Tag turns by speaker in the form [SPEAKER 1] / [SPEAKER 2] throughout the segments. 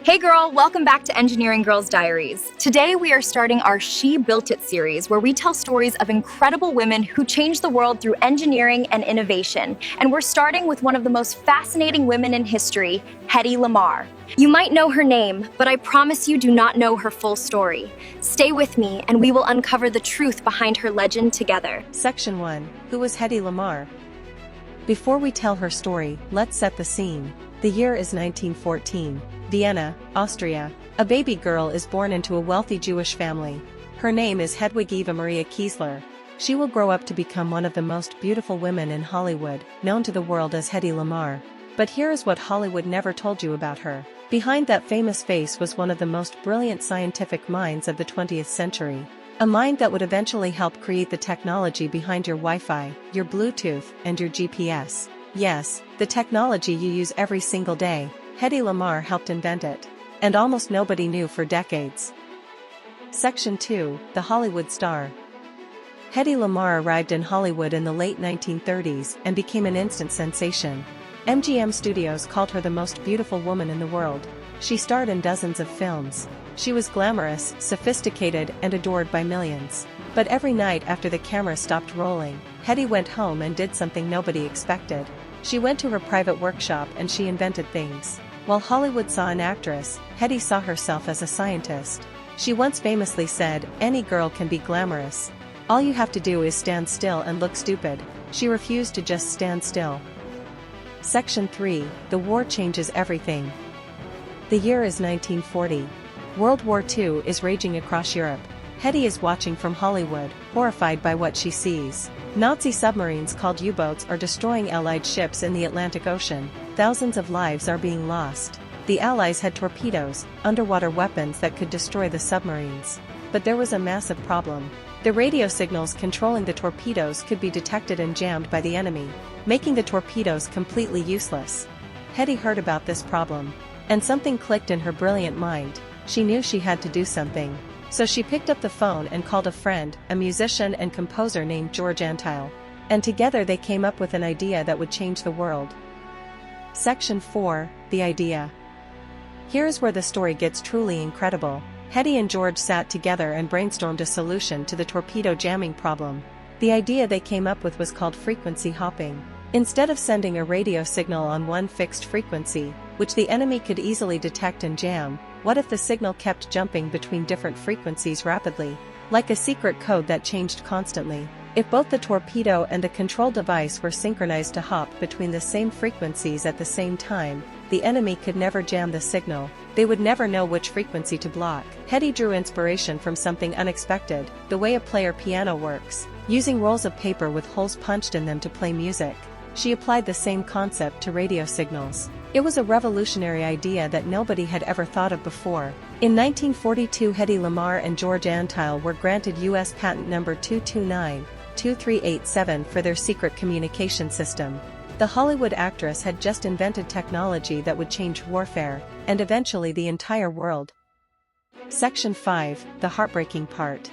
[SPEAKER 1] Hey girl, welcome back to Engineering Girls Diaries. Today we are starting our She Built It series where we tell stories of incredible women who changed the world through engineering and innovation. And we're starting with one of the most fascinating women in history, Hedy Lamarr. You might know her name, but I promise you do not know her full story. Stay with me and we will uncover the truth behind her legend together.
[SPEAKER 2] Section 1. Who was Hedy Lamarr? Before we tell her story, let's set the scene. The year is 1914. Vienna, Austria. A baby girl is born into a wealthy Jewish family. Her name is Hedwig Eva Maria Kiesler. She will grow up to become one of the most beautiful women in Hollywood, known to the world as Hedy Lamarr. But here is what Hollywood never told you about her. Behind that famous face was one of the most brilliant scientific minds of the 20th century. A mind that would eventually help create the technology behind your Wi-Fi, your Bluetooth, and your GPS. Yes, the technology you use every single day. Hedy Lamarr helped invent it. And almost nobody knew for decades. Section 2. The Hollywood Star. Hedy Lamarr arrived in Hollywood in the late 1930s and became an instant sensation. MGM Studios called her the most beautiful woman in the world. She starred in dozens of films. She was glamorous, sophisticated, and adored by millions. But every night after the camera stopped rolling, Hedy went home and did something nobody expected. She went to her private workshop and she invented things. While Hollywood saw an actress, Hedy saw herself as a scientist. She once famously said, "Any girl can be glamorous. All you have to do is stand still and look stupid." She refused to just stand still. Section 3. The war changes everything. The year is 1940. World War II is raging across Europe. Hedy is watching from Hollywood, horrified by what she sees. Nazi submarines called U-boats are destroying Allied ships in the Atlantic Ocean. Thousands of lives are being lost. The Allies had torpedoes, underwater weapons that could destroy the submarines. But there was a massive problem. The radio signals controlling the torpedoes could be detected and jammed by the enemy, making the torpedoes completely useless. Hedy heard about this problem. And something clicked in her brilliant mind. She knew she had to do something. So she picked up the phone and called a friend, a musician and composer named George Antheil. And together they came up with an idea that would change the world. Section 4. The Idea. Here's where the story gets truly incredible. Hedy and George sat together and brainstormed a solution to the torpedo jamming problem. The idea they came up with was called frequency hopping. Instead of sending a radio signal on one fixed frequency, which the enemy could easily detect and jam, what if the signal kept jumping between different frequencies rapidly, like a secret code that changed constantly? If both the torpedo and the control device were synchronized to hop between the same frequencies at the same time, the enemy could never jam the signal. They would never know which frequency to block. Hedy drew inspiration from something unexpected, the way a player piano works, using rolls of paper with holes punched in them to play music. She applied the same concept to radio signals. It was a revolutionary idea that nobody had ever thought of before. In 1942, Hedy Lamarr and George Antheil were granted U.S. patent number 229-2387 for their secret communication system. The Hollywood actress had just invented technology that would change warfare, and eventually the entire world. Section 5. The heartbreaking part.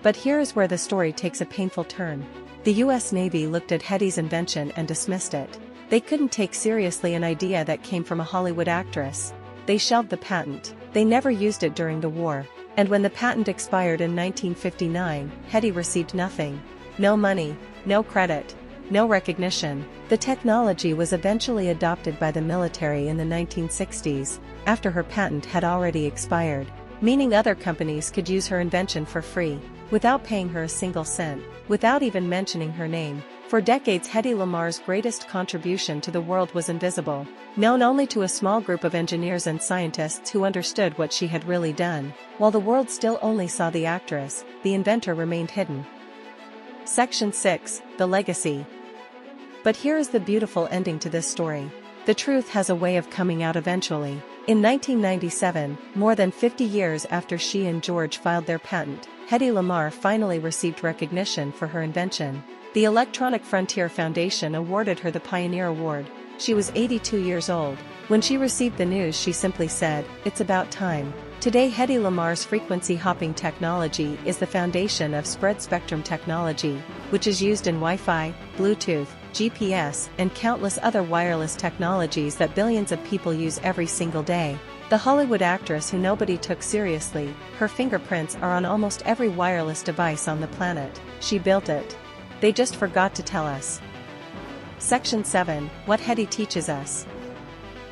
[SPEAKER 2] But here is where the story takes a painful turn. The U.S. Navy looked at Hedy's invention and dismissed it. They couldn't take seriously an idea that came from a Hollywood actress. They shelved the patent. They never used it during the war. And when the patent expired in 1959, Hedy received nothing. No money, no credit, no recognition. The technology was eventually adopted by the military in the 1960s, after her patent had already expired, meaning other companies could use her invention for free, without paying her a single cent, without even mentioning her name. For decades, Hedy Lamarr's greatest contribution to the world was invisible, known only to a small group of engineers and scientists who understood what she had really done. While the world still only saw the actress, the inventor remained hidden. Section 6. The Legacy. But here is the beautiful ending to this story. The truth has a way of coming out eventually. In 1997, more than 50 years after she and George filed their patent, Hedy Lamarr finally received recognition for her invention. The Electronic Frontier Foundation awarded her the Pioneer Award. She was 82 years old. When she received the news, she simply said, "It's about time." Today, Hedy Lamarr's frequency hopping technology is the foundation of spread spectrum technology, which is used in Wi-Fi, Bluetooth, GPS, and countless other wireless technologies that billions of people use every single day. The Hollywood actress who nobody took seriously, her fingerprints are on almost every wireless device on the planet. She built it. They just forgot to tell us. Section 7, What Hedy Teaches Us.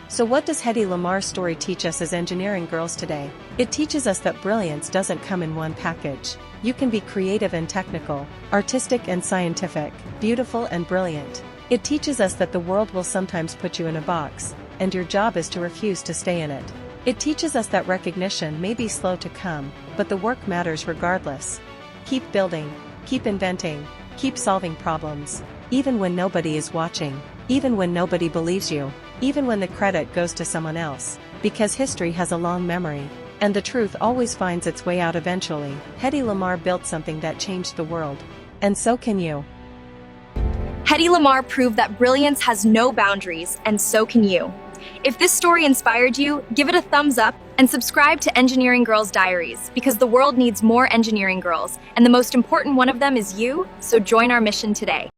[SPEAKER 2] So what does Hedy Lamarr's story teach us as engineering girls today? It teaches us that brilliance doesn't come in one package. You can be creative and technical, artistic and scientific, beautiful and brilliant. It teaches us that the world will sometimes put you in a box, and your job is to refuse to stay in it. It teaches us that recognition may be slow to come, but the work matters regardless. Keep building, keep inventing, keep solving problems, even when nobody is watching, even when nobody believes you, even when the credit goes to someone else, because history has a long memory, and the truth always finds its way out eventually. Hedy Lamarr built something that changed the world. And so can you.
[SPEAKER 1] Hedy Lamarr proved that brilliance has no boundaries, and so can you. If this story inspired you, give it a thumbs up and subscribe to Engineering Girls Diaries, because the world needs more engineering girls, and the most important one of them is you, so join our mission today.